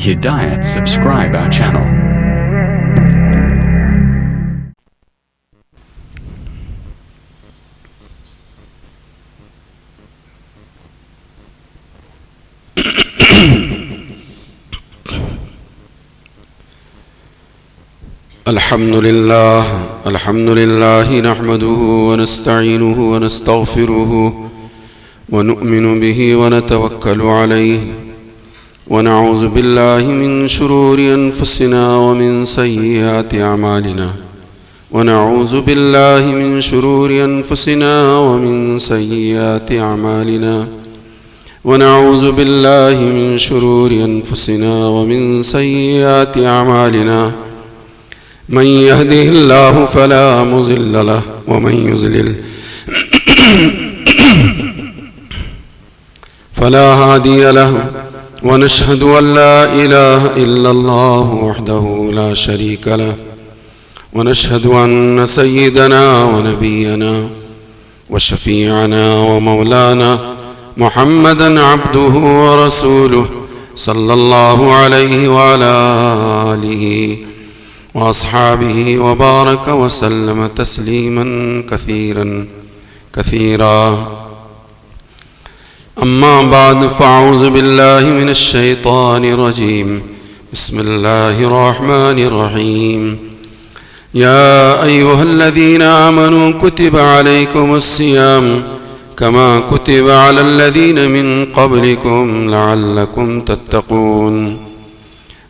Hidayat, subscribe our channel. الحمد لله نحمده ونستعينه ونستغفره ونؤمن به ونتوكل عليه ونعوذ بالله من شرور أنفسنا ومن سيئات أعمالنا ونعوذ بالله من شرور أنفسنا ومن سيئات أعمالنا ونعوذ بالله من شرور أنفسنا ومن سيئات أعمالنا من يهده الله فلا مضل له ومن يضلل فلا هادي له ونشهد أن لا إله إلا الله وحده لا شريك له ونشهد أن سيدنا ونبينا وشفيعنا ومولانا محمدا عبده ورسوله صلى الله عليه وعلى آله وأصحابه وبارك وسلم تسليما كثيرا أما بعد فأعوذ بالله من الشيطان الرجيم بسم الله الرحمن الرحيم يا أيها الذين آمنوا كتب عليكم الصيام كما كتب على الذين من قبلكم لعلكم تتقون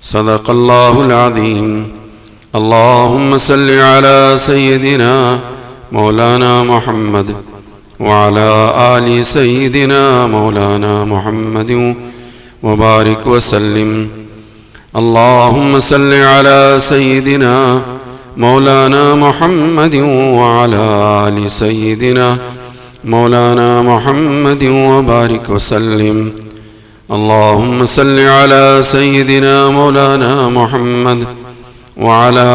صدق الله العظيم اللهم صل على سيدنا مولانا محمد وعلى آل سيدنا مولانا محمد وبارك وسلم اللهم صل على سيدنا مولانا محمد وعلى آل سيدنا مولانا محمد وبارك وسلم اللهم صل على سيدنا مولانا محمد وعلى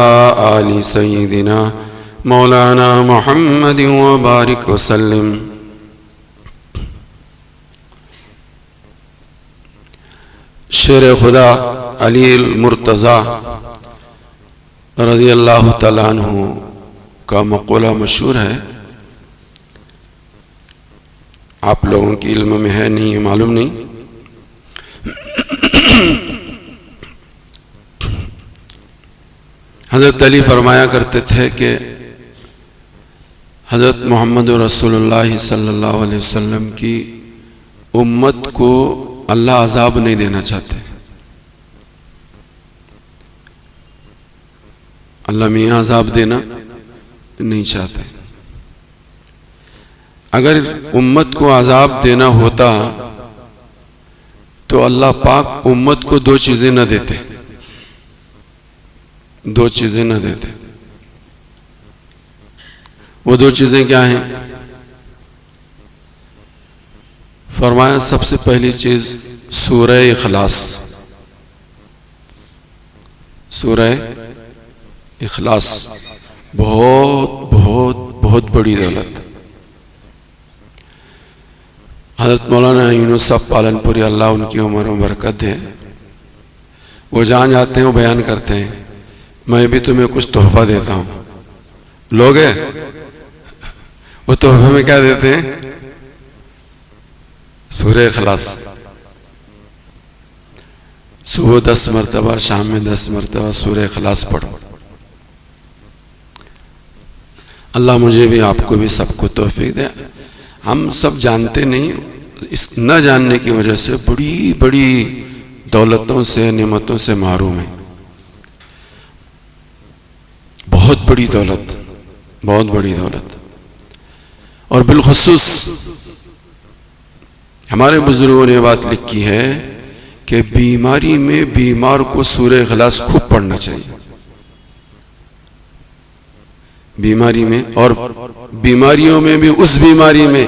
آل سيدنا مولانا محمد وبارك وسلم شیر خدا علی المرتضی رضی اللہ تعالیٰ عنہ کا مقولہ مشہور ہے. آپ لوگوں کی علم میں ہے نہیں، معلوم نہیں. حضرت علی فرمایا کرتے تھے کہ حضرت محمد رسول اللہ صلی اللہ علیہ وسلم کی امت کو اللہ عذاب نہیں دینا چاہتے. اللہ میاں عذاب دینا نہیں چاہتے. اگر امت کو عذاب دینا ہوتا تو اللہ پاک امت کو دو چیزیں نہ دیتے. دو چیزیں نہ دیتے. وہ دو چیزیں کیا ہیں؟ فرمایا سب سے پہلی چیز سورہ اخلاص. سورہ اخلاص بہت بہت بہت بڑی دولت. حضرت مولانا یونس صاحب پالن پوری اللہ ان کی عمر و برکت دے، وہ جان جاتے ہیں، وہ بیان کرتے ہیں میں بھی تمہیں کچھ تحفہ دیتا ہوں. لوگ ہیں وہ تحفے میں کیا دیتے ہیں؟ سورہ اخلاص. صبح 10 مرتبہ، شام میں 10 مرتبہ سورہ اخلاص پڑھو. اللہ مجھے بھی، آپ کو بھی، سب کو توفیق دے. ہم سب جانتے نہیں، اس نہ جاننے کی وجہ سے بڑی بڑی دولتوں سے، نعمتوں سے محروم ہیں. بہت بڑی دولت، بہت بڑی دولت. اور بالخصوص ہمارے بزرگوں نے بات لکھی ہے کہ بیماری میں بیمار کو سورہ اخلاص خوب پڑھنا چاہیے. بیماری میں، اور بیماریوں میں بھی اس بیماری میں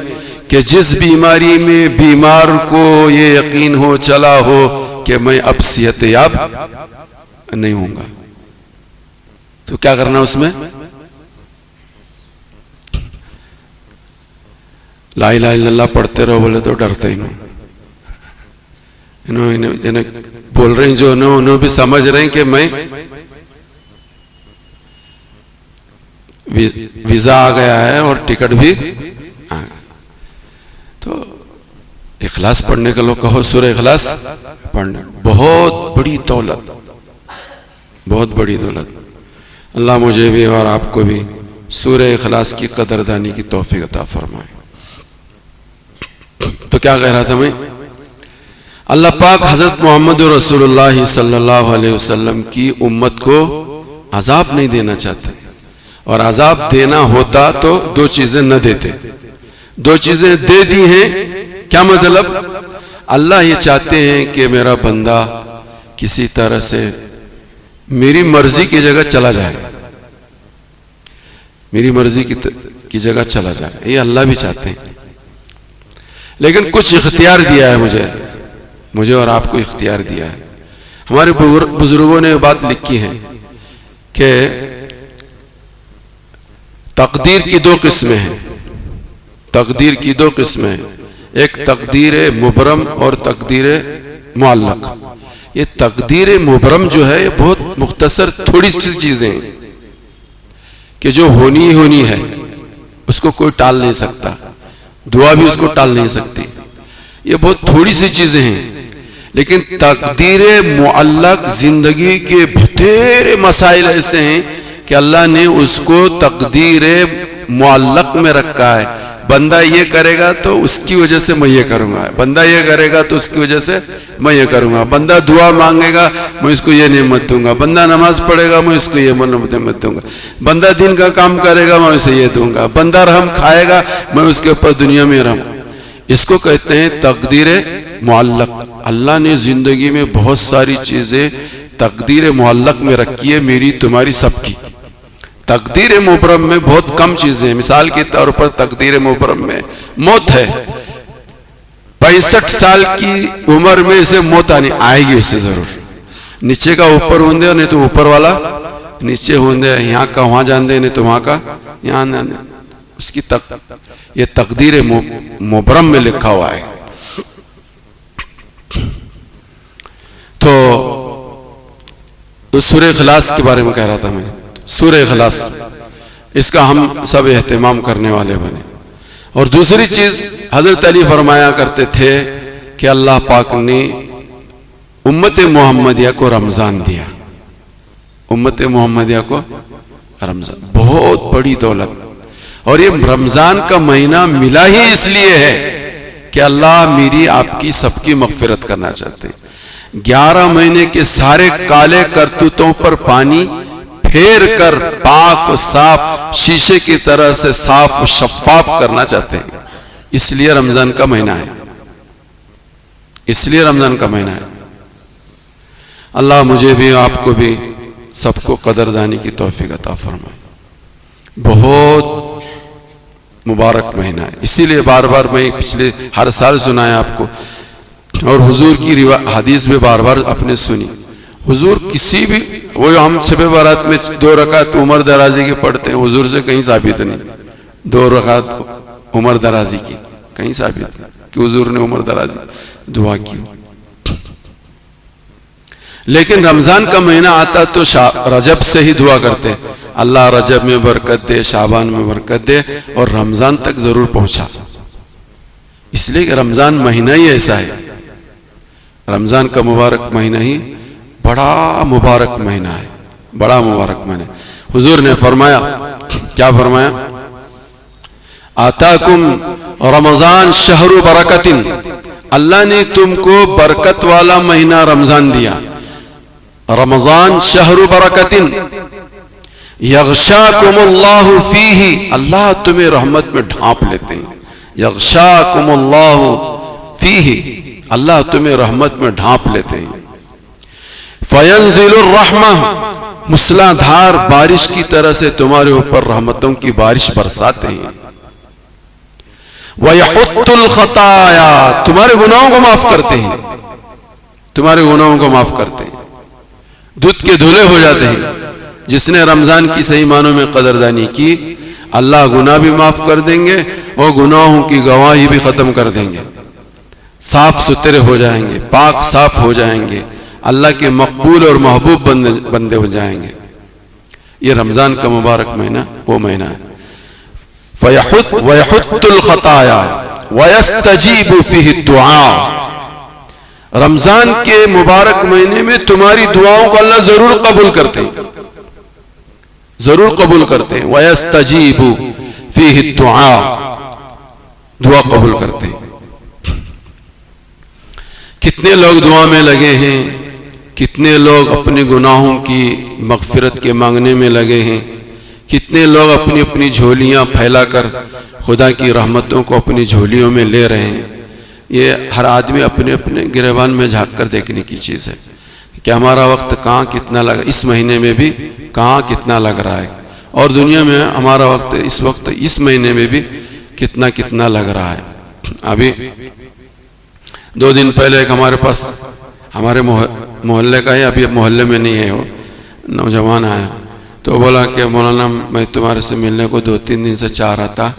کہ جس بیماری میں بیمار کو یہ یقین ہو، چلا ہو کہ میں اب صحت یاب نہیں ہوں گا، تو کیا کرنا اس میں؟ لا الہ الا اللہ پڑھتے رہو بولے تو ڈرتے ہی انہوں بول رہے ہیں جو انہوں بھی سمجھ رہے ہیں کہ میں ویزا آ گیا ہے اور ٹکٹ بھی آ گیا. تو اخلاص پڑھنے کا لوگ کہو سورہ اخلاص پڑھنے بہت بڑی دولت، بہت بڑی دولت. اللہ مجھے بھی اور آپ کو بھی سورہ اخلاص کی قدردانی کی توفیق عطا فرمائے. تو کیا کہہ رہا تھا میں؟ اللہ پاک حضرت محمد رسول اللہ صلی اللہ علیہ وسلم کی امت کو عذاب نہیں دینا چاہتے، اور عذاب دینا ہوتا تو دو چیزیں نہ دیتے. دو چیزیں دے دی ہیں. کیا مطلب؟ اللہ یہ چاہتے ہیں کہ میرا بندہ کسی طرح سے میری مرضی کی جگہ چلا جائے، میری مرضی کی جگہ چلا جائے. یہ اللہ بھی چاہتے ہیں، لیکن کچھ اختیار دیا ہے مجھے اور آپ کو اختیار دیا ہے. ہمارے بزرگوں نے یہ بات لکھی ہے کہ تقدیر کی دو قسمیں ہیں. تقدیر کی دو قسمیں ہیں، ایک تقدیر مبرم اور تقدیر معلق. یہ تقدیر مبرم جو ہے یہ بہت مختصر تھوڑی سی چیزیں ہیں کہ جو ہونی ہے، اس کو کوئی ٹال نہیں سکتا، دعا بھی اس کو ٹال نہیں سکتی. یہ بہت تھوڑی سی چیزیں ہیں. لیکن تقدیر معلق زندگی کے بتھیرے مسائل ایسے ہیں کہ اللہ نے اس کو تقدیر معلق میں رکھا ہے. بندہ یہ کرے گا تو اس کی وجہ سے میں یہ کروں گا، بندہ یہ کرے گا تو اس کی وجہ سے میں یہ کروں گا، بندہ دعا مانگے گا میں اس کو یہ نعمت دوں گا، بندہ نماز پڑھے گا میں اس کو یہ نعمت دوں گا، بندہ دین کا کام کرے گا میں اسے یہ دوں گا، بندہ رحم کھائے گا میں اس کے اوپر دنیا میں رحم. اس کو کہتے ہیں تقدیر معلق. اللہ نے زندگی میں بہت ساری چیزیں تقدیر معلق میں رکھی ہے، میری تمہاری سب کی. تقدیر مبرم میں بہت کم چیزیں ہیں. مثال کے طور پر تقدیر مبرم میں موت ہے. 65 سال کی عمر میں اسے موت آئے گی، اسے ضرور. نیچے کا اوپر ہوندے نہیں تو اوپر والا نیچے ہوندے، یہاں کا وہاں جاندے نہیں تو وہاں کا یہاں جاندے. اس کی یہ تقدیر مبرم میں لکھا ہوا ہے. تو سورہ اخلاص کے بارے میں کہہ رہا تھا میں. سورہ اخلاص اس کا ہم سب اہتمام کرنے والے بنے. اور دوسری چیز حضرت علی فرمایا کرتے تھے کہ اللہ پاک نے امت محمدیہ کو رمضان دیا. امت محمدیہ کو رمضان بہت بڑی دولت. اور یہ رمضان کا مہینہ ملا ہی اس لیے ہے کہ اللہ میری آپ کی سب کی مغفرت کرنا چاہتے ہیں. 11 مہینے کے سارے کالے کرتوتوں پر پانی پھیر کر پاک و صاف شیشے کی طرح سے صاف و شفاف کرنا چاہتے ہیں. اس لیے رمضان کا مہینہ ہے، اس لیے رمضان کا مہینہ ہے. اللہ مجھے بھی آپ کو بھی سب کو قدردانی کی توفیق عطا فرمائے. بہت مبارک مہینہ ہے. اسی لیے بار بار میں پچھلے ہر سال سنایا آپ کو، اور حضور کی حدیث میں بار بار اپنے سنی. حضور کسی بھی وہ ہم شب برات میں 2 رکعت عمر درازی کی پڑھتے ہیں، حضور سے کہیں ثابت نہیں. 2 رکعت عمر درازی کی کہیں ثابت نہیں کہ حضور نے عمر درازی دعا کی. لیکن رمضان کا مہینہ آتا تو رجب سے ہی دعا کرتے، اللہ رجب میں برکت دے، شعبان میں برکت دے، اور رمضان تک ضرور پہنچا. اس لیے کہ رمضان مہینہ ہی ایسا ہے. رمضان کا مبارک مہینہ ہی بڑا مبارک مہینہ ہے، بڑا مبارک مہینہ. حضور نے فرمایا، کیا فرمایا؟ آتاکم رمضان شہر برکت. اللہ نے تم کو برکت والا مہینہ رمضان دیا. رمضان شہر برکت یغشاکم اللہ فیہ، اللہ تمہیں رحمت میں ڈھانپ لیتے ہیں. یغشاکم اللہ فیہ، اللہ تمہیں رحمت میں ڈھانپ لیتے ہیں. فینزل الرحمہ، مسلا دھار بارش کی طرح سے تمہارے اوپر رحمتوں کی بارش برساتے ہیں. وَيَحُطُّ الْخَطَايَا، تمہارے گناہوں کو معاف کرتے ہیں، تمہارے گناہوں کو معاف کرتے ہیں، دودھ کے دھلے ہو جاتے ہیں. جس نے رمضان کی صحیح معنوں میں قدردانی کی، اللہ گناہ بھی معاف کر دیں گے وہ گناہوں کی گواہی بھی ختم کر دیں گے، صاف ستھرے ہو جائیں گے، پاک صاف ہو جائیں گے، اللہ کے مقبول اور محبوب بندے ہو جائیں گے۔ یہ رمضان کا مبارک مہینہ وہ مہینہ ہے۔ وَيَحُطُّ الْخَطَايَا وَيَسْتَجِيبُ فِيهِ الدُّعَاء، رمضان کے مبارک مہینے میں تمہاری دعاؤں کو اللہ ضرور قبول کرتے ہیں، ضرور قبول کرتے ہیں۔ وَيَسْتَجِيبُ فِيهِ الدُّعَاء، دعا قبول کرتے ہیں۔ کتنے لوگ دعا میں لگے ہیں، کتنے لوگ اپنے گناہوں کی مغفرت کے مانگنے میں لگے ہیں، کتنے لوگ اپنی اپنی جھولیاں پھیلا کر خدا کی رحمتوں کو اپنی جھولیوں میں لے رہے ہیں۔ یہ ہر آدمی اپنے اپنے گریبان میں جھانک کر دیکھنے کی چیز ہے کہ ہمارا وقت کہاں کتنا لگا، اس مہینے میں بھی کہاں کتنا لگ رہا ہے، اور دنیا میں ہمارا وقت اس مہینے میں بھی کتنا لگ رہا ہے۔ ابھی 2 دن پہلے ایک ہمارے پاس ہمارے محلے کا ہے، ابھی محلے میں نہیں ہے، وہ نوجوان آیا تو بولا کہ مولانا میں تمہارے سے ملنے کو 2-3 دن سے چاہ رہا تھا،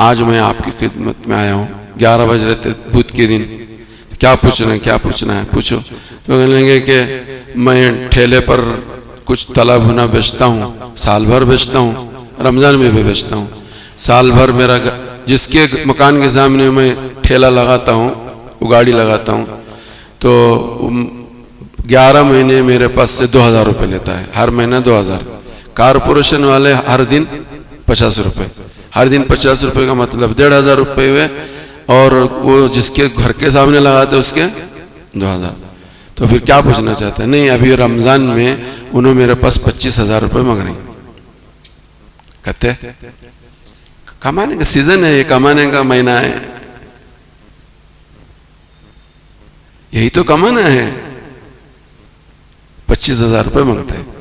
آج میں آپ کی خدمت میں آیا ہوں۔ 11 بج رہے تھے بدھ کے دن، کیا پوچھنا ہے پوچھو۔ تو کہنے لگے کہ میں ٹھیلے پر کچھ تلا بھنا بیچتا ہوں، سال بھر بیچتا ہوں، رمضان میں بھی بیچتا ہوں۔ سال بھر میرا جس کے مکان کے سامنے میں ٹھیلا لگاتا ہوں، وہ گاڑی لگاتا ہوں، تو 11 مہینے میرے پاس سے 2000 روپے لیتا ہے، ہر مہینہ 2000۔ کارپوریشن والے ہر دن 50 روپے، ہر دن 50 روپے کا مطلب 1500 روپے ہوئے، اور وہ جس کے گھر کے سامنے لگاتے اس کے 2000۔ تو پھر کیا پوچھنا چاہتا ہے؟ نہیں، ابھی رمضان میں انہوں میرے پاس 25,000 روپے مانگ رہے ہیں۔ کہتے کمانے کا سیزن ہے، یہ کمانے کا مہینہ ہے، یہی تو کمانا ہے۔ 25,000 روپے مانگتے ہیں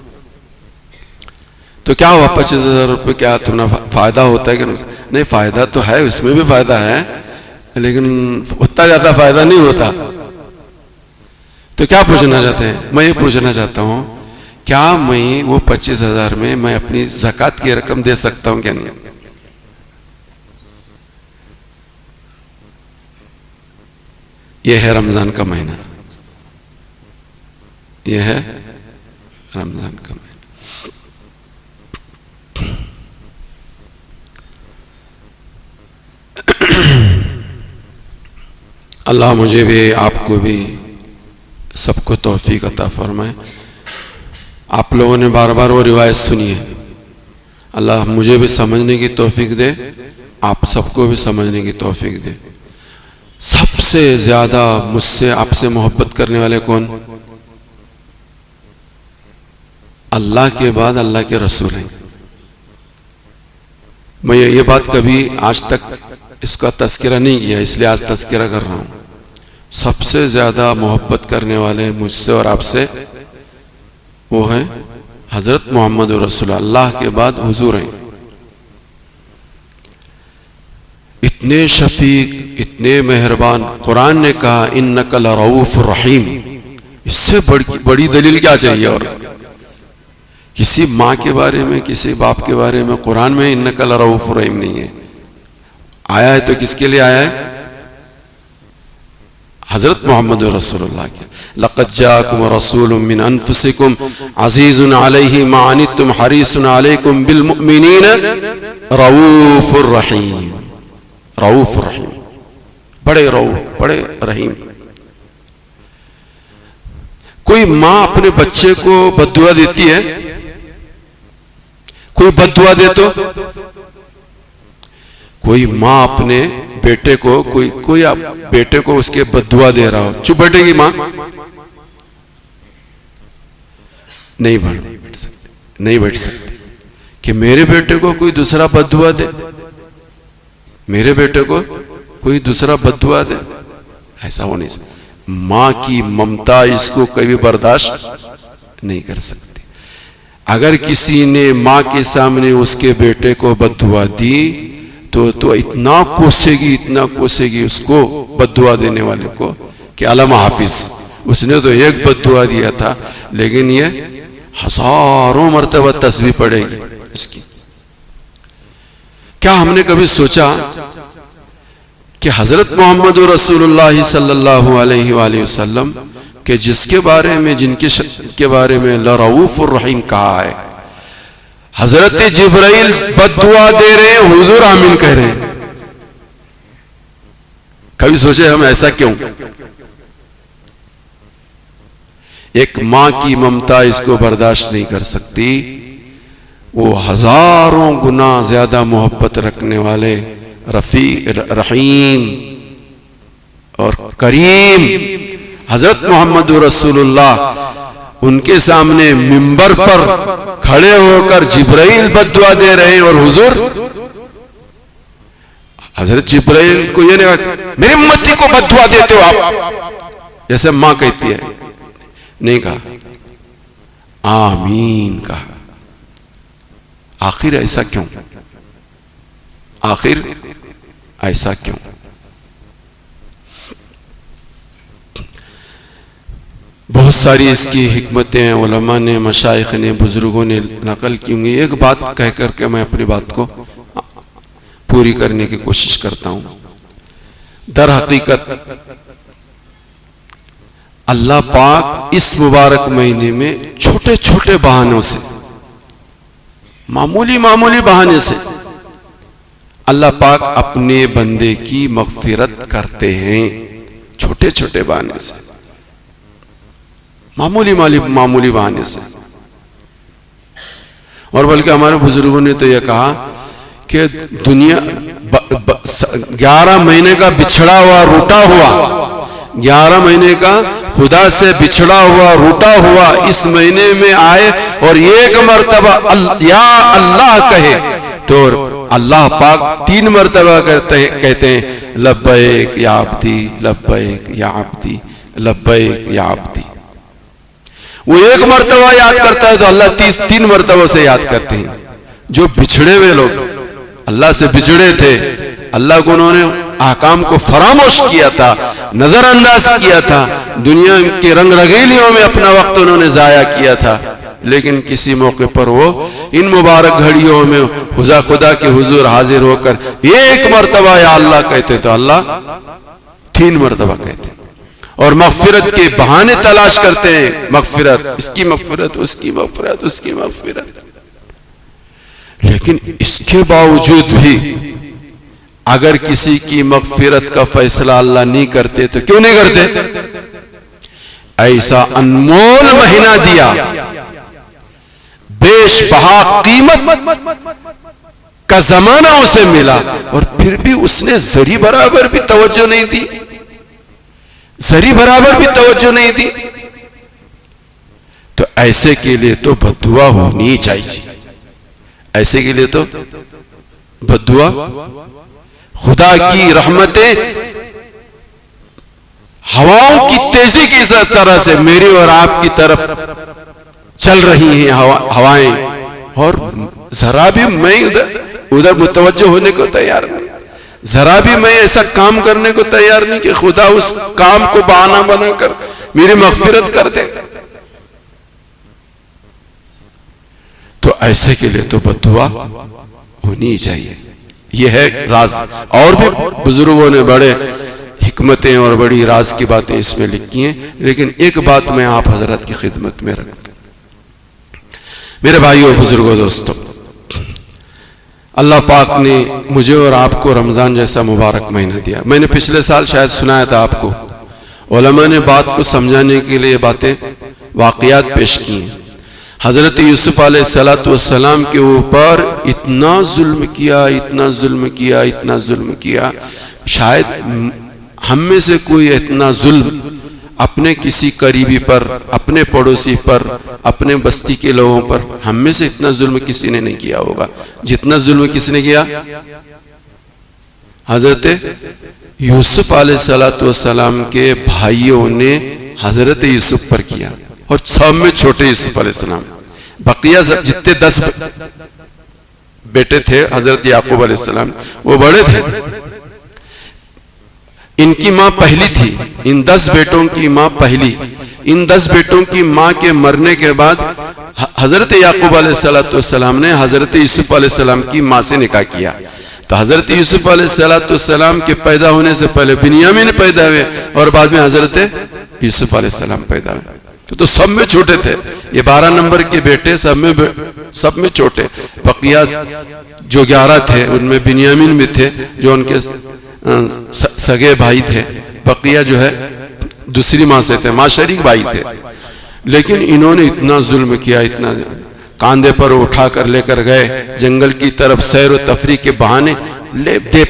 تو کیا ہوا؟ 25,000 روپے کیا تمہیں فائدہ ہوتا ہے کہ نہیں؟ فائدہ تو ہے، اس میں بھی فائدہ ہے، لیکن اتنا زیادہ فائدہ نہیں ہوتا۔ تو کیا پوچھنا چاہتے ہیں؟ میں یہ پوچھنا چاہتا ہوں، کیا میں وہ 25,000 میں میں اپنی زکوٰۃ کی رقم دے سکتا ہوں کیا نہیں؟ یہ ہے رمضان کا مہینہ، یہ ہے رمضان کا مہینہ۔ اللہ مجھے بھی، آپ کو بھی، سب کو توفیق عطا فرمائے۔ آپ لوگوں نے بار بار وہ روایت سنی ہے، اللہ مجھے بھی سمجھنے کی توفیق دے، آپ سب کو بھی سمجھنے کی توفیق دے۔ سب سے زیادہ مجھ سے آپ سے محبت کرنے والے کون؟ اللہ کے بعد اللہ کے رسول ہیں۔ میں یہ بات کبھی آج تک اس کا تذکرہ نہیں کیا، اس لیے آج تذکرہ کر رہا ہوں۔ سب سے زیادہ محبت کرنے والے مجھ سے اور آپ سے وہ ہیں حضرت محمد رسول اللہ کے بعد حضور ہیں۔ اتنے شفیق، اتنے مہربان، قرآن نے کہا انک لرؤوف رحیم، اس سے بڑی دلیل کیا چاہیے؟ اور کسی ماں کے بارے میں، کسی باپ کے بارے میں قرآن میں انک لرؤوف رحیم نہیں ہے۔ آیا ہے تو کس کے لیے آیا ہے؟ حضرت محمد رسول اللہ کے۔ لقد جاءکم رسول من انفسکم عزیز علیہ ما عنتم حریص علیکم بالمؤمنین رؤوف الرحیم، رؤوف الرحیم، بڑے رؤوف، بڑے رحیم۔ کوئی ماں اپنے بچے کو بد دعا دیتی ہے؟ کوئی بد دعا دے تو؟ کوئی ماں اپنے بیٹے کو، کوئی بیٹے کو اس کے بد دعا دے رہا ہو، چپ بیٹھے گی ماں؟ نہیں بیٹھ سکتی کہ میرے بیٹے کو کوئی دوسرا بد دعا دے، میرے بیٹے کو کوئی دوسرا بد دعا دے، ایسا ہو نہیں سکتا۔ ماں کی ممتا اس کو کبھی برداشت نہیں کر سکتی۔ اگر کسی نے ماں کے سامنے اس کے بیٹے کو بد دعا دی تو اتنا کوسے گی اس کو، بد دعا دینے والے کو، کہ علامہ حافظ اس نے تو ایک بد دعا دیا تھا، لیکن یہ ہزاروں مرتبہ تسبیح پڑھے گی اس کی۔ کیا ہم نے کبھی سوچا کہ حضرت محمد رسول اللہ صلی اللہ علیہ وآلہ وسلم کہ جس کے بارے میں کے بارے میں لرؤوف الرحیم کہا ہے، حضرت جبرائیل بد دعا دے رہے ہیں، حضور آمین کہہ رہے ہیں. کبھی سوچے ہم ایسا کیوں؟ ایک ماں کی ممتا اس کو برداشت نہیں کر سکتی. وہ ہزاروں گنا زیادہ محبت رکھنے والے رحیم اور کریم حضرت محمد رسول اللہ، ان کے سامنے منبر پر کھڑے ہو کر جبرائیل بد دعا دے رہے ہیں، اور حضور حضرت جبرائیل کو یہ نہیں کہا میرے امتی کو بد دعا دیتے ہو آپ، جیسے ماں کہتی ہے. نہیں کہا، آمین کہا. آخر ایسا کیوں؟ آخر ایسا کیوں؟ بہت ساری اس کی حکمتیں علماء نے، مشائخ نے، بزرگوں نے نقل کی ہوں گی. ایک بات کہہ کر کے میں اپنی بات کو پوری کرنے کی کوشش کرتا ہوں. در حقیقت اللہ پاک اس مبارک مہینے میں چھوٹے چھوٹے بہانوں سے، معمولی بہانے سے اللہ پاک اپنے بندے کی مغفرت کرتے ہیں. چھوٹے چھوٹے بہانے سے، معمولی بہانے سے. اور بلکہ ہمارے بزرگوں نے تو یہ کہا کہ دنیا 11 مہینے کا بچھڑا ہوا، روٹا ہوا، 11 مہینے کا خدا سے بچھڑا ہوا، روٹا ہوا اس مہینے میں آئے اور ایک مرتبہ یا اللہ کہے تو اللہ پاک 3 مرتبہ کہتے ہیں لبیک یا عبدی، لبیک یا عبدی، لبیک یا عبدی. وہ ایک مرتبہ یاد کرتا ہے تو اللہ 3 مرتبہ سے یاد کرتے ہیں. جو بچھڑے ہوئے لوگ اللہ سے بچھڑے تھے، اللہ کو انہوں نے احکام کو فراموش کیا تھا، نظر انداز کیا تھا، دنیا کے رنگ رنگیلیوں میں اپنا وقت انہوں نے ضائع کیا تھا، لیکن کسی موقع پر وہ ان مبارک گھڑیوں میں خدا کے حضور حاضر ہو کر ایک مرتبہ یا اللہ کہتے تو اللہ 3 مرتبہ کہتے اور مغفرت کے بہانے تلاش کرتے ہیں. مغفرت، اس کی مغفرت، اس کی مغفرت، اس کی مغفرت. لیکن اس کے باوجود بھی اگر کسی کی مغفرت کا فیصلہ اللہ نہیں کرتے تو کیوں نہیں کرتے؟ ایسا انمول مہینہ دیا، بیش بہا قیمت کا زمانہ اسے ملا، اور پھر بھی اس نے ذری برابر بھی توجہ نہیں دی، ذری برابر بھی توجہ نہیں دی. تو ایسے کے لیے تو بد دعا ہونی چاہیے. ایسے کے لیے تو بد دعا. خدا کی رحمتیں ہواؤں کی تیزی کی طرح سے میری اور آپ کی طرف چل رہی ہیں ہوائیں، اور ذرا بھی میں ادھر متوجہ ہونے کو تیار نہیں، ذرا بھی میں ایسا کام کرنے کو تیار نہیں کہ خدا اس کام کو بہانہ بنا کر میری مغفرت کر دے. تو ایسے کے لیے تو بد دعا ہونی چاہیے. یہ ہے راز. اور بھی بزرگوں نے بڑے حکمتیں اور بڑی راز کی باتیں اس میں لکھی ہیں، لیکن ایک بات میں آپ حضرت کی خدمت میں رکھتا ہوں. میرے بھائیوں، بزرگوں، دوستوں، اللہ پاک نے مجھے اور آپ کو رمضان جیسا مبارک مہینہ دیا. میں نے پچھلے سال شاید سنایا تھا آپ کو، علماء نے بات کو سمجھانے کے لیے باتیں، واقعات پیش کی ہیں. حضرت یوسف علیہ السلام کے اوپر اتنا ظلم کیا، اتنا ظلم کیا، اتنا ظلم کیا، شاید ہم میں سے کوئی اتنا ظلم اپنے کسی قریبی پر، اپنے پڑوسی پر، اپنے بستی کے لوگوں پر، ہم میں سے اتنا ظلم کسی نے نہیں کیا ہوگا جتنا ظلم کس نے کیا؟ حضرت یوسف علیہ السلام کے بھائیوں نے حضرت یوسف پر کیا، اور سب میں چھوٹے یوسف علیہ السلام. بقیہ جتنے 10 بیٹے تھے حضرت یعقوب علیہ السلام، وہ بڑے تھے. ان کی ماں پہلی تھی، ان 10 بیٹوں کی ماں پہلی. ان 10 بیٹوں کی ماں کے مرنے کے بعد حضرت یعقوب علیہ السلام نے حضرت یوسف علیہ السلام کی ماں سے نکاح کیا. تو حضرت یوسف علیہ السلام کے پیدا ہونے سے پہلے بنیامین پیدا ہوئے اور بعد میں حضرت یوسف علیہ السلام پیدا ہوئے. تو سب میں چھوٹے تھے. یہ 12 نمبر کے بیٹے سب میں چھوٹے. بقیہ جو 11 تھے ان میں بنیامین بھی تھے جو ان کے سگے بھائی تھے. بقیہ جو ہے دوسری ماں سے تھے, ماں شریک بھائی تھے. لیکن انہوں نے اتنا ظلم کیا, اتنا کاندھے پر اٹھا کر لے کر گئے جنگل کی طرف سیر و تفریح کے بہانے, دے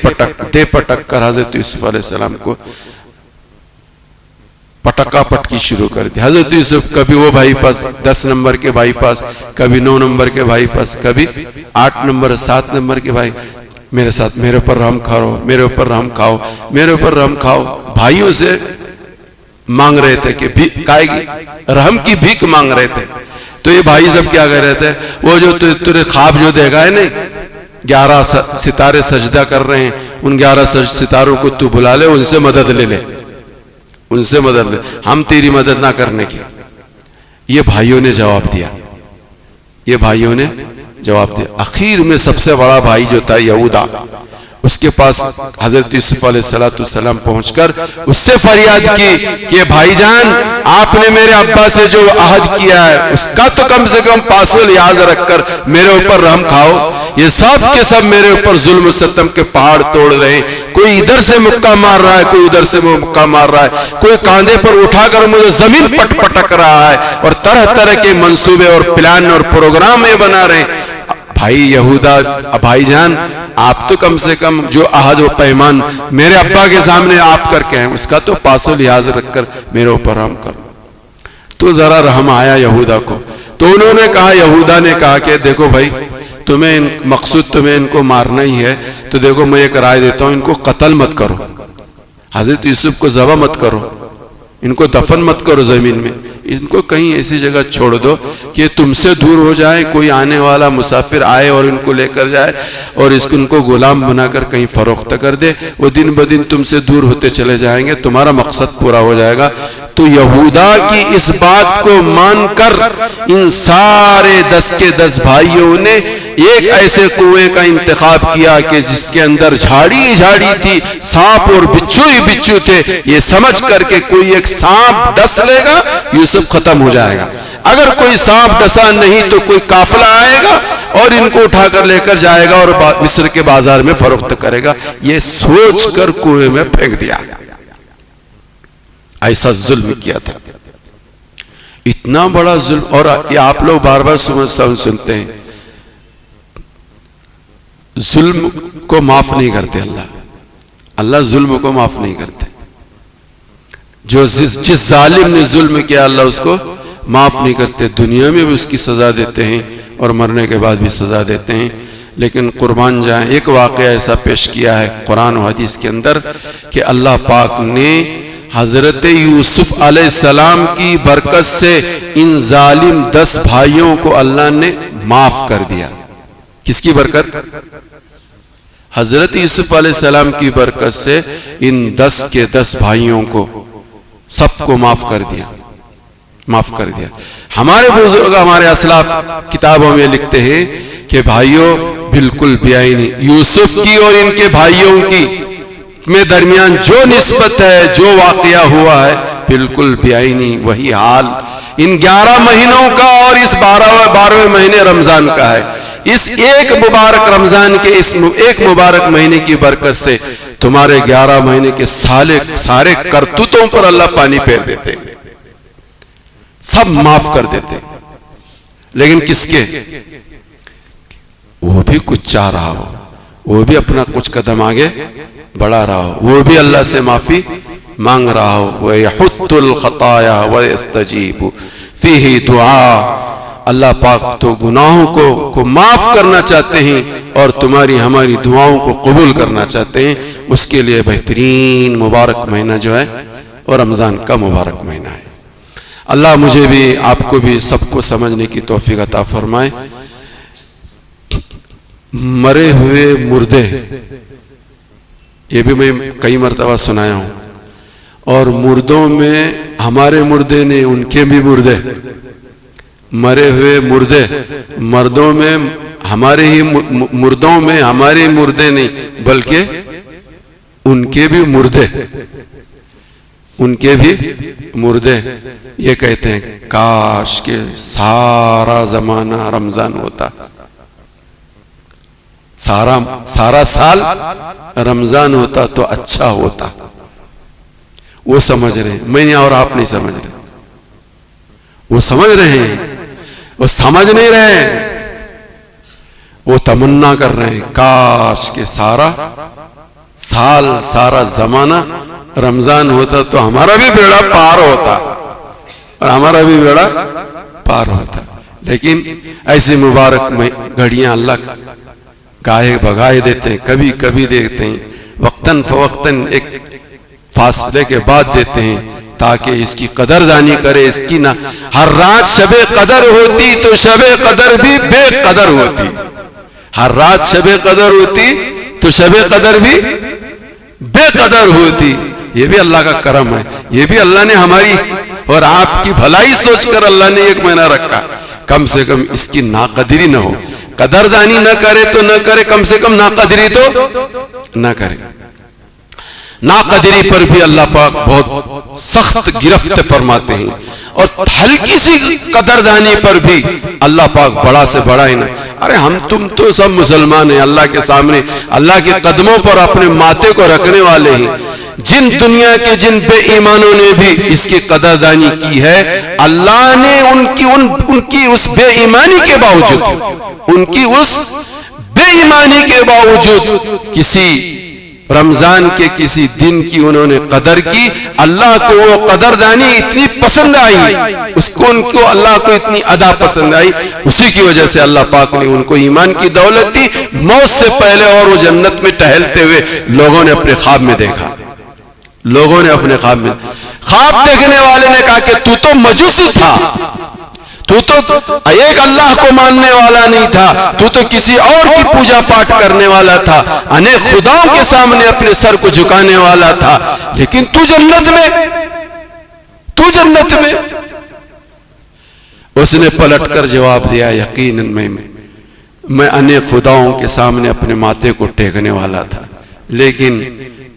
پٹک کر حضرت یوسف علیہ السلام کو پٹکا پٹکی شروع کر دی. حضرت یوسف کبھی وہ بھائی پاس 10 نمبر کے بھائی پاس, کبھی 9 نمبر کے بھائی پاس, کبھی 8 نمبر 7 نمبر کے بھائی, میرے ساتھ میرے اوپر رحم کھاؤ, میرے اوپر رحم کھاؤ, میرے اوپر رحم کھاؤ. بھائیوں سے مانگ رہے تھے کہ رحم کی بھیک مانگ رہے تھے. تو یہ بھائی سب کیا کہہ رہے تھے, وہ جو تیرے خواب جو دیکھا ہے نہیں, 11 ستارے سجدہ کر رہے ہیں, ان 11 ستاروں کو تو بلا لے, ان سے مدد لے لے, ان سے مدد لے, ہم تیری مدد نہ کرنے کی. یہ بھائیوں نے جواب دیا, یہ بھائیوں نے جواب دیا. آخر میں سب سے بڑا بھائی جو تھا یہودا, اس کے پاس حضرت یوسف علیہ السلام پہنچ کر اس سے فریاد کی کہ بھائی جان, آپ نے میرے ابا سے جو عہد کیا ہے اس کا تو کم سے کم پاسو لحاظ رکھ کر میرے اوپر رحم کھاؤ. یہ سب کے سب میرے اوپر ظلم و ستم کے پہاڑ توڑ رہے ہیں. کوئی ادھر سے مکہ مار رہا ہے, کوئی ادھر سے مکہ مار رہا ہے, کوئی کاندھے پر اٹھا کر مجھے زمین پٹک رہا ہے, اور طرح طرح کے منصوبے اور پلان اور پروگرام یہ بنا رہے ہیں. بھائی یہودا, بھائی جان, آپ تو کم سے کم جو عہد و پیمان میرے ابا کے سامنے آپ کر کے ہیں اس کا تو پاس و لحاظ رکھ کر میرے اوپر رحم کرو. تو ذرا رحم آیا یہودا کو. تو انہوں نے کہا, یہودا نے کہا کہ دیکھو بھائی, مقصود تمہیں ان کو مارنا ہی ہے, تو دیکھو میں ایک رائے دیتا ہوں, ان کو قتل مت کرو, حضرت یوسف کو ذبح مت کرو, ان کو دفن مت کرو زمین میں, ان کو کہیں ایسی جگہ چھوڑ دو کہ تم سے دور ہو جائے, کوئی آنے والا مسافر آئے اور ان کو لے کر جائے اور ان کو غلام بنا کر کہیں فروخت کر دے, وہ دن بدن تم سے دور ہوتے چلے جائیں گے, تمہارا مقصد پورا ہو جائے گا. تو یہودا کی اس بات کو مان کر ان سارے 10 کے 10 بھائیوں نے ایک ایسے کنویں کا انتخاب کیا کہ جس کے اندر جھاڑی جھاڑی تھی, سانپ اور بچھو ہی بچھو تھے, یہ سمجھ کر کہ کوئی ایک سانپ ڈس لے گا یوسف ختم ہو جائے گا, اگر کوئی سانپ ڈسا نہیں تو کوئی قافلہ آئے گا اور ان کو اٹھا کر لے کر جائے گا اور مصر کے بازار میں فروخت کرے گا. یہ سوچ کر کنویں میں پھینک دیا. ایسا ظلم کیا تھا, اتنا بڑا ظلم. اور یہ آپ لوگ بار بار سنتے ہیں, ظلم کو معاف نہیں کرتے اللہ ظلم کو معاف نہیں کرتے. جو جس ظالم نے ظلم کیا اللہ اس کو معاف نہیں کرتے, دنیا میں بھی اس کی سزا دیتے ہیں اور مرنے کے بعد بھی سزا دیتے ہیں. لیکن قربان جائیں, ایک واقعہ ایسا پیش کیا ہے قرآن و حدیث کے اندر کہ اللہ پاک نے حضرت یوسف علیہ السلام کی برکت سے ان ظالم 10 بھائیوں کو اللہ نے معاف کر دیا. کس کی برکت؟ حضرت یوسف علیہ السلام کی برکت سے ان 10 کے 10 بھائیوں کو سب کو معاف کر دیا. ہمارے بزرگ, ہمارے اسلاف کتابوں میں لکھتے ہیں کہ بھائیوں بالکل بیائی یوسف کی اور ان کے بھائیوں کی میں درمیان جو نسبت ہے, جو واقعہ ہوا ہے, بالکل بیائی وہی حال ان 11 مہینوں کا اور اس 12ویں مہینے رمضان کا ہے. اس ایک مبارک رمضان کے اس ایک مبارک مہینے کی برکت سے تمہارے 11 مہینے کے سارے کرتوتوں پر اللہ پانی پھیر دیتے, سب معاف کر دیتے. لیکن کس کے؟ وہ بھی کچھ چاہ رہا ہو, وہ بھی اپنا کچھ قدم آگے بڑھا رہا ہو, وہ بھی اللہ سے معافی مانگ رہا ہو. وَيَحُطُّ الْخَطَايَا وَيَسْتَجِيبُ فِيهِ دُعَا. اللہ پاک تو گناہوں کو معاف کرنا چاہتے ہیں اور تمہاری ہماری دعاؤں کو قبول کرنا چاہتے ہیں. اس کے لیے بہترین مبارک مہینہ جو ہے وہ رمضان کا مبارک مہینہ ہے. اللہ مجھے بھی آپ کو بھی سب کو سمجھنے کی توفیق عطا فرمائے. مرے ہوئے مردے, یہ بھی میں کئی مرتبہ سنایا ہوں, اور مردوں میں ہمارے مردے نہیں, ان کے بھی مردے, مرے ہوئے مردے, مردوں میں ہمارے ہی مردوں میں ہمارے مردے نہیں بلکہ ان کے بھی مردے، ان کے بھی مردے یہ کہتے ہیں کاش کہ سارا زمانہ رمضان ہوتا، سارا سال رمضان ہوتا تو اچھا ہوتا. وہ سمجھ رہے ہیں، میں نہیں اور آپ نہیں سمجھ رہے. وہ سمجھ رہے ہیں، وہ سمجھ نہیں رہے ہیں، وہ تمنا کر رہے ہیں کاش کہ سارا سال سارا زمانہ رمضان ہوتا تو ہمارا بھی بیڑا پار ہوتا، اور ہمارا بھی بیڑا پار ہوتا. لیکن ایسی مبارک گھڑیاں اللہ گاہے بگائے دیتے ہیں، کبھی کبھی دیتے ہیں، وقتاً فوقتاً ایک فاصلے کے بعد دیتے ہیں تاکہ اس کی قدر دانی کرے. اس کی نہ ہر رات شب قدر ہوتی تو شب قدر بھی بے قدر ہوتی. ہر رات شب قدر ہوتی تو شب قدر بھی بے قدر ہوتی. یہ بھی اللہ کا کرم ہے، یہ بھی اللہ نے ہماری اور آپ کی بھلائی سوچ کر اللہ نے ایک مہینہ رکھا. کم سے کم اس کی ناقدری نہ ہو، قدردانی نہ کرے تو نہ کرے، کم سے کم ناقدری تو نہ کرے. ناقدری پر بھی اللہ پاک بہت سخت گرفت فرماتے ہیں، اور ہلکی سی قدردانی پر بھی اللہ پاک بڑا سے بڑا ہی نہ. ارے ہم تم تو سب مسلمان ہیں، اللہ کے سامنے اللہ کے قدموں پر اپنے ماتھے کو رکھنے والے ہیں. جن دنیا کے جن بے ایمانوں نے بھی اس کی قدردانی کی ہے، اللہ نے ان کی اس بے ایمانی کے باوجود، ان کی اس بے ایمانی کے باوجود کسی رمضان کے کسی دن کی انہوں نے قدر کی. اللہ کو وہ قدردانی اتنی پسند آئی، اس کو ان کو اللہ کو اتنی ادا پسند آئی، اسی کی وجہ سے اللہ پاک نے ان کو ایمان کی دولت دی موت سے پہلے. اور وہ جنت میں ٹہلتے ہوئے لوگوں نے اپنے خواب میں دیکھا. لوگوں نے اپنے خواب میں، خواب دیکھنے والے نے کہا کہ تو مجوسی تھا، تو ایک اللہ کو ماننے والا نہیں تھا، تو کسی اور کی پوجا پاٹ کرنے والا تھا، انیک خداؤں کے سامنے اپنے سر کو جھکانے والا تھا، لیکن تو جنت میں. اس نے پلٹ کر جواب دیا یقیناً میں انیک خداؤں کے سامنے اپنے ماتھے کو ٹیکنے والا تھا، لیکن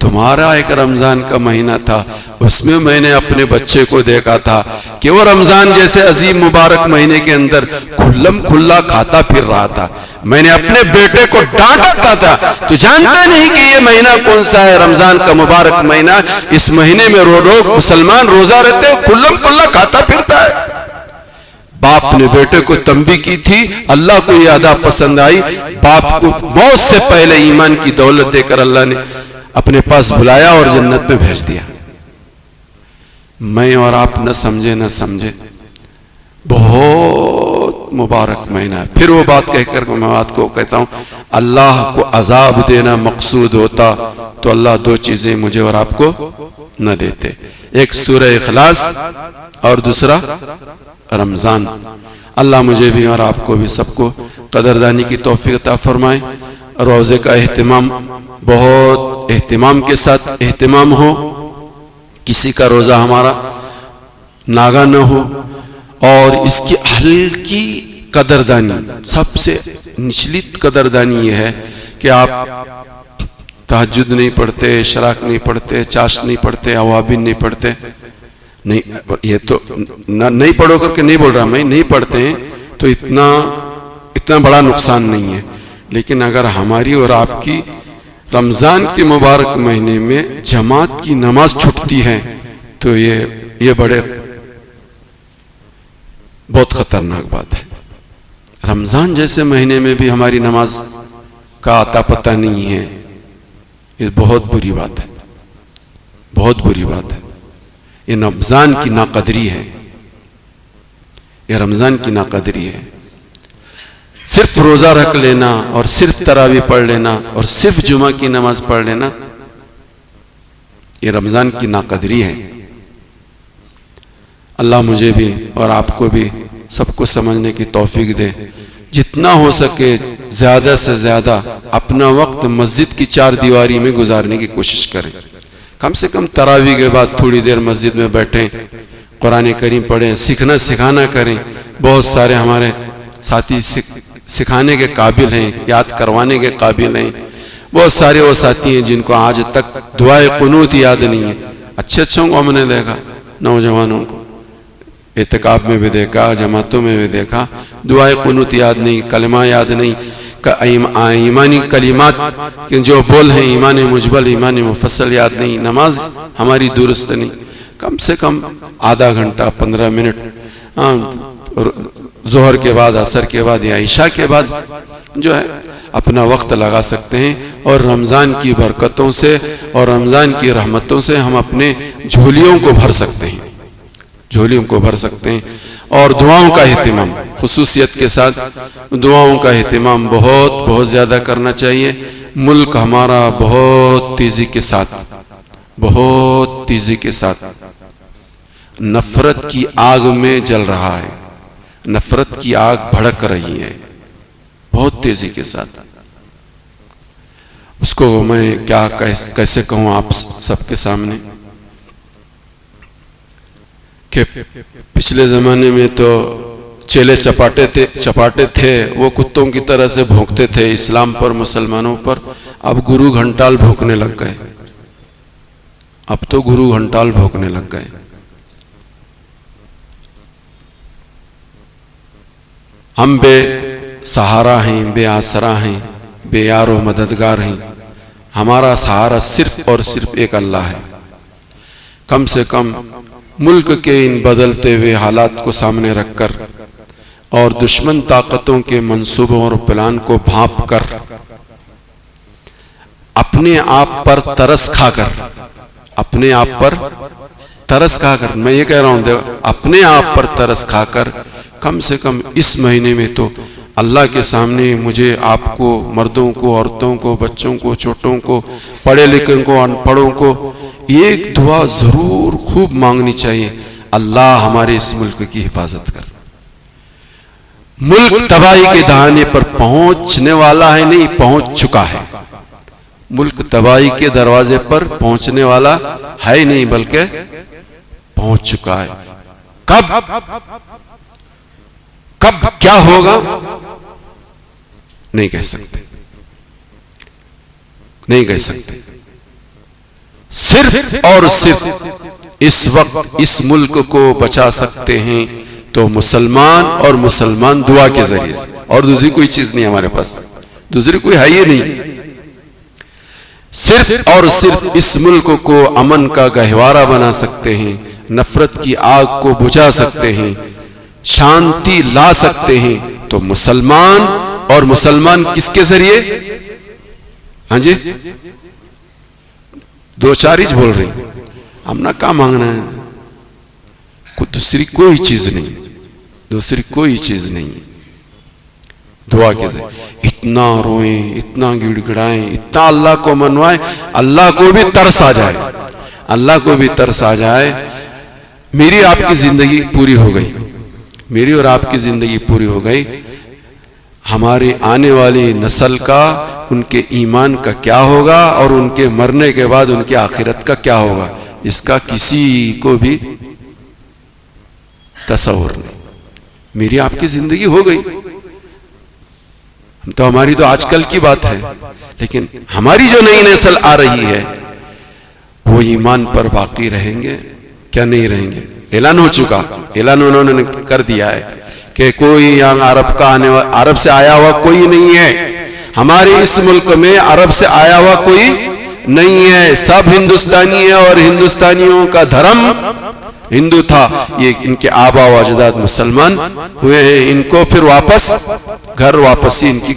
تمہارا ایک رمضان کا مہینہ تھا، اس میں میں نے اپنے بچے کو دیکھا تھا کہ وہ رمضان جیسے عظیم مبارک مہینے کے اندر کھلم کھلا کھاتا پھر رہا تھا. میں نے اپنے بیٹے کو ڈانٹا تھا، تو جانتا نہیں کہ یہ مہینہ کون سا ہے، رمضان کا مبارک مہینہ. اس مہینے میں لوگ مسلمان روزہ رہتے ہیں، کھلم کھلا کھاتا پھرتا ہے. باپ نے بیٹے کو تنبیہ کی تھی، اللہ کو یہ ادا پسند آئی. باپ کو موت سے پہلے ایمان کی دولت دے کر اللہ نے اپنے پاس بلایا اور جنت میں بھیج دیا. میں اور آپ نہ سمجھے بہت مبارک مہینہ ہے. پھر وہ بات کہہ کر میں بات کو کہتا ہوں، اللہ کو عذاب دینا مقصود ہوتا تو اللہ دو چیزیں مجھے اور آپ کو نہ دیتے، ایک سورہ اخلاص اور دوسرا رمضان. اللہ مجھے بھی اور آپ کو بھی سب کو قدردانی کی توفیق عطا فرمائے. روزے کا اہتمام بہت اہتمام کے ساتھ اہتمام ہو، کسی کا روزہ ہمارا ناگا نہ ہو، اور اس کی ہلکی قدردانی، سب سے نچلی قدردانی یہ ہے کہ آپ تہجد نہیں پڑھتے، اشراق نہیں پڑھتے، چاش نہیں پڑھتے، اوابین نہیں پڑھتے. نہیں، یہ تو نہیں پڑھو کر کے نہیں بول رہا میں، نہیں پڑھتے ہیں تو اتنا بڑا نقصان نہیں ہے. لیکن اگر ہماری اور آپ کی رمضان کے مبارک مہینے میں جماعت کی نماز چھوٹتی ہے تو یہ بہت خطرناک بات ہے. رمضان جیسے مہینے میں بھی ہماری نماز کا آتا پتہ نہیں ہے، یہ بہت بری بات ہے، بہت بری بات ہے. یہ رمضان کی ناقدری ہے، یہ رمضان کی ناقدری ہے. صرف روزہ رکھ لینا اور صرف تراویح پڑھ لینا اور صرف جمعہ کی نماز پڑھ لینا، یہ رمضان کی ناقدری ہے. اللہ مجھے بھی اور آپ کو بھی سب کو سمجھنے کی توفیق دے. جتنا ہو سکے زیادہ سے زیادہ اپنا وقت مسجد کی چار دیواری میں گزارنے کی کوشش کریں. کم سے کم تراویح کے بعد تھوڑی دیر مسجد میں بیٹھیں، قرآن کریم پڑھیں، سیکھنا سکھانا کریں. بہت سارے ہمارے ساتھی سکھانے کے قابل ہیں، یاد کروانے کے قابل ہیں. بہت سارے وہ ساتھی ہیں جن کو آج تک دعائے قنوت یاد نہیں ہے. اچھوں کو ہم نے دیکھا، نوجوانوں کو اعتکاف میں بھی دیکھا، جماعتوں میں بھی دیکھا، دعائے قنوت یاد نہیں، کلمہ یاد نہیں، ایمانی کلمات جو بول ہیں ایمان مجمل ایمان مفصل یاد نہیں، نماز ہماری درست نہیں. کم سے کم آدھا گھنٹہ 15 منٹ ظہر کے بعد، عصر کے بعد یا عشاء کے بعد جو ہے اپنا وقت لگا سکتے ہیں، اور رمضان کی برکتوں سے اور رمضان کی رحمتوں سے ہم اپنے جھولیوں کو بھر سکتے ہیں، جھولیوں کو بھر سکتے ہیں. اور دعاؤں کا اہتمام، خصوصیت کے ساتھ دعاؤں کا اہتمام بہت زیادہ کرنا چاہیے. ملک ہمارا بہت تیزی کے ساتھ نفرت کی آگ میں جل رہا ہے، نفرت کی آگ بھڑک رہی ہے بہت تیزی کے ساتھ. اس کو میں کیا کیسے کہوں آپ سب کے سامنے کہ پچھلے زمانے میں تو چیلے چپاٹے تھے، وہ کتوں کی طرح سے بھونکتے تھے اسلام پر، مسلمانوں پر. اب گرو گھنٹال بھونکنے لگ گئے، اب تو گرو گھنٹال بھونکنے لگ گئے. ہم بے سہارا ہیں، بے آسرا ہیں، بے یار و مددگار ہیں. ہمارا سہارا صرف اور صرف ایک اللہ ہے. کم سے کم ملک کے ان بدلتے ہوئے حالات کو سامنے رکھ کر اور دشمن طاقتوں کے منصوبوں اور پلان کو بھانپ کر، اپنے آپ پر ترس کھا کر میں یہ کہہ رہا ہوں، اپنے آپ پر ترس کھا کر کم سے کم اس مہینے میں تو اللہ کے سامنے مجھے آپ کو، مردوں کو، عورتوں کو، بچوں کو، چھوٹوں کو، پڑھے لکھوں کو، ان پڑھوں کو ایک دعا ضرور خوب مانگنی چاہیے. اللہ ہمارے اس ملک کی حفاظت کر. ملک تباہی کے دہانے پر پہنچنے والا ہے، نہیں پہنچ چکا ہے. ملک تباہی کے دروازے پر پہنچنے والا ہے نہیں بلکہ پہنچ چکا ہے. کب کیا ہوگا نہیں کہہ سکتے. صرف اور صرف اس وقت اس ملک کو بچا سکتے ہیں تو مسلمان دعا کے ذریعے سے، اور دوسری کوئی چیز نہیں ہمارے پاس، دوسری کوئی ہے ہی نہیں. صرف اور صرف اس ملک کو امن کا گہوارہ بنا سکتے ہیں، نفرت کی آگ کو بجھا سکتے ہیں، شانتی لا سکتے ہیں تو مسلمان. اور مسلمان کس کے ذریعے؟ ہاں جی، دو چار ہی بول رہے ہیں. ہم نہ کہاں مانگنا ہے، دوسری کوئی چیز نہیں. دعا کے ذریعے اتنا روئیں، اتنا گڑ گڑائیں، اتنا اللہ کو منوائیں، اللہ کو بھی ترس آ جائے. میری آپ کی زندگی پوری ہو گئی، میری اور آپ کی زندگی پوری ہو گئی. ہماری آنے والی نسل کا، ان کے ایمان کا کیا ہوگا اور ان کے مرنے کے بعد ان کی آخرت کا کیا ہوگا، اس کا کسی کو بھی تصور نہیں. میری آپ کی زندگی ہو گئی، تو ہماری تو آج کل کی بات ہے، لیکن ہماری جو نئی نسل آ رہی ہے وہ ایمان پر باقی رہیں گے کیا نہیں رہیں گے؟ اعلان ہو چکا، اعلان انہوں نے کر دیا ہے کہ کوئی یہاں عرب سے آیا ہوا کوئی نہیں ہے. ہمارے اس ملک میں عرب سے آیا ہوا کوئی نہیں ہے، سب ہندوستانی ہے، اور ہندوستانیوں کا دھرم ہندو تھا. یہ ان کے آبا و اجداد مسلمان ہوئے ہیں. ان کو پھر گھر واپسی ان کی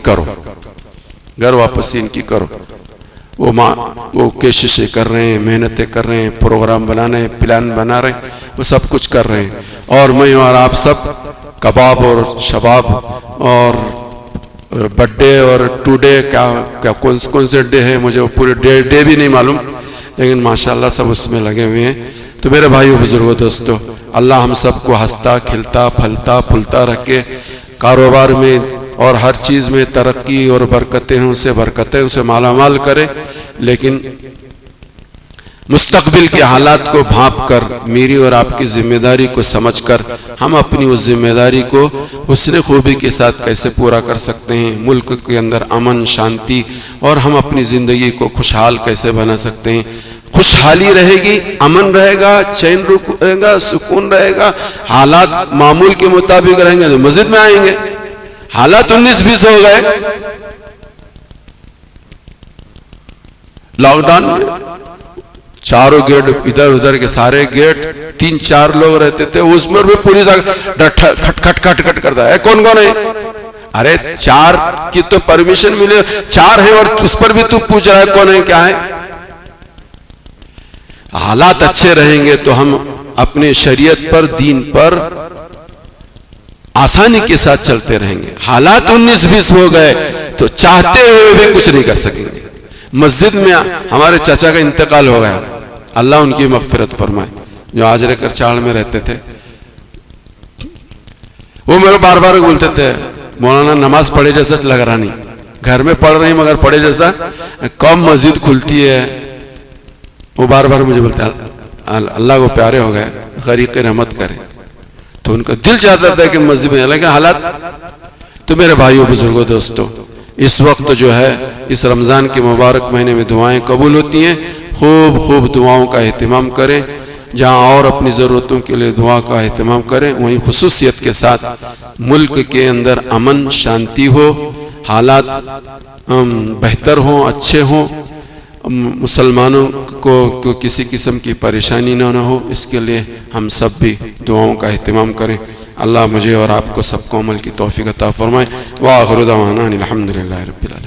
کرو. وہ کوششیں کر رہے ہیں، محنتیں کر رہے ہیں، پروگرام بنانے، پلان بنا رہے ہیں، وہ سب کچھ کر رہے ہیں. اور میں اور آپ سب کباب اور شباب اور برتھ ڈے اور ٹوڈے کیا کون سے ڈے ہیں، مجھے پورے ڈے بھی نہیں معلوم، لیکن ماشاءاللہ سب اس میں لگے ہوئے ہیں. تو میرے بھائیو، بزرگوں، دوستو، اللہ ہم سب کو ہنستا کھلتا پھلتا پھولتا رکھے، کاروبار میں اور ہر چیز میں ترقی اور برکتیں سے مالا مال کرے. لیکن مستقبل کے حالات کو بھانپ کر میری اور آپ کی ذمہ داری کو سمجھ کر ہم اپنی اس ذمہ داری کو حسن خوبی کے ساتھ کیسے پورا کر سکتے ہیں، ملک کے اندر امن شانتی اور ہم اپنی زندگی کو خوشحال کیسے بنا سکتے ہیں۔ خوشحالی رہے گی، امن رہے گا، چین رہے گا، سکون رہے گا، حالات معمول کے مطابق رہیں گے تو مسجد میں آئیں گے۔ حالات 19-20 ہو گئے لاک ڈاؤن میں، چاروں گیٹ ادھر ادھر کے سارے گیٹ 3-4 لوگ رہتے تھے، اس میں بھی پولیس کھٹ کھٹ کھٹ کھٹ کرتا ہے، کون کون ہے؟ ارے 4 کی تو پرمیشن ملے، 4 ہے اور اس پر بھی تو پوچھ رہا ہے کون ہے کیا ہے؟ حالات اچھے رہیں گے تو ہم اپنے شریعت پر، دین پر آسانی کے ساتھ چلتے رہیں گے۔ حالات 19-20 ہو گئے تو چاہتے ہوئے بھی کچھ نہیں کر سکیں گے۔ مسجد میں ہمارے چچا کا انتقال ہو گیا، اللہ ان کی مغفرت فرمائے، جو آجرے کرچاڑ میں رہتے تھے۔ وہ میرے بار بار بولتے تھے مولانا نماز پڑھے جیسا لگ رہا نہیں، گھر میں پڑھ رہی مگر پڑھے جیسا، کم مسجد کھلتی ہے۔ وہ بار بار مجھے بولتے ہیں اللہ کو پیارے ہو گئے، غریق رحمت کرے، تو ان کا دل چاہتا تھا کہ مسجد میں، لیکن حالات۔ تو میرے بھائیوں بزرگوں دوستوں، اس وقت جو ہے اس رمضان کے مبارک مہینے میں دعائیں قبول ہوتی ہیں، خوب دعاؤں کا اہتمام کریں، جہاں اور اپنی ضرورتوں کے لیے دعا کا اہتمام کریں، وہیں خصوصیت کے ساتھ ملک کے اندر امن شانتی ہو، حالات بہتر ہوں، اچھے ہوں، مسلمانوں کو کسی قسم کی پریشانی نہ ہو، اس کے لیے ہم سب بھی دعاؤں کا اہتمام کریں۔ اللہ مجھے اور آپ کو سب کو عمل کی توفیق عطا فرمائے۔ وآخر دعوانا الحمدللہ رب العالمین۔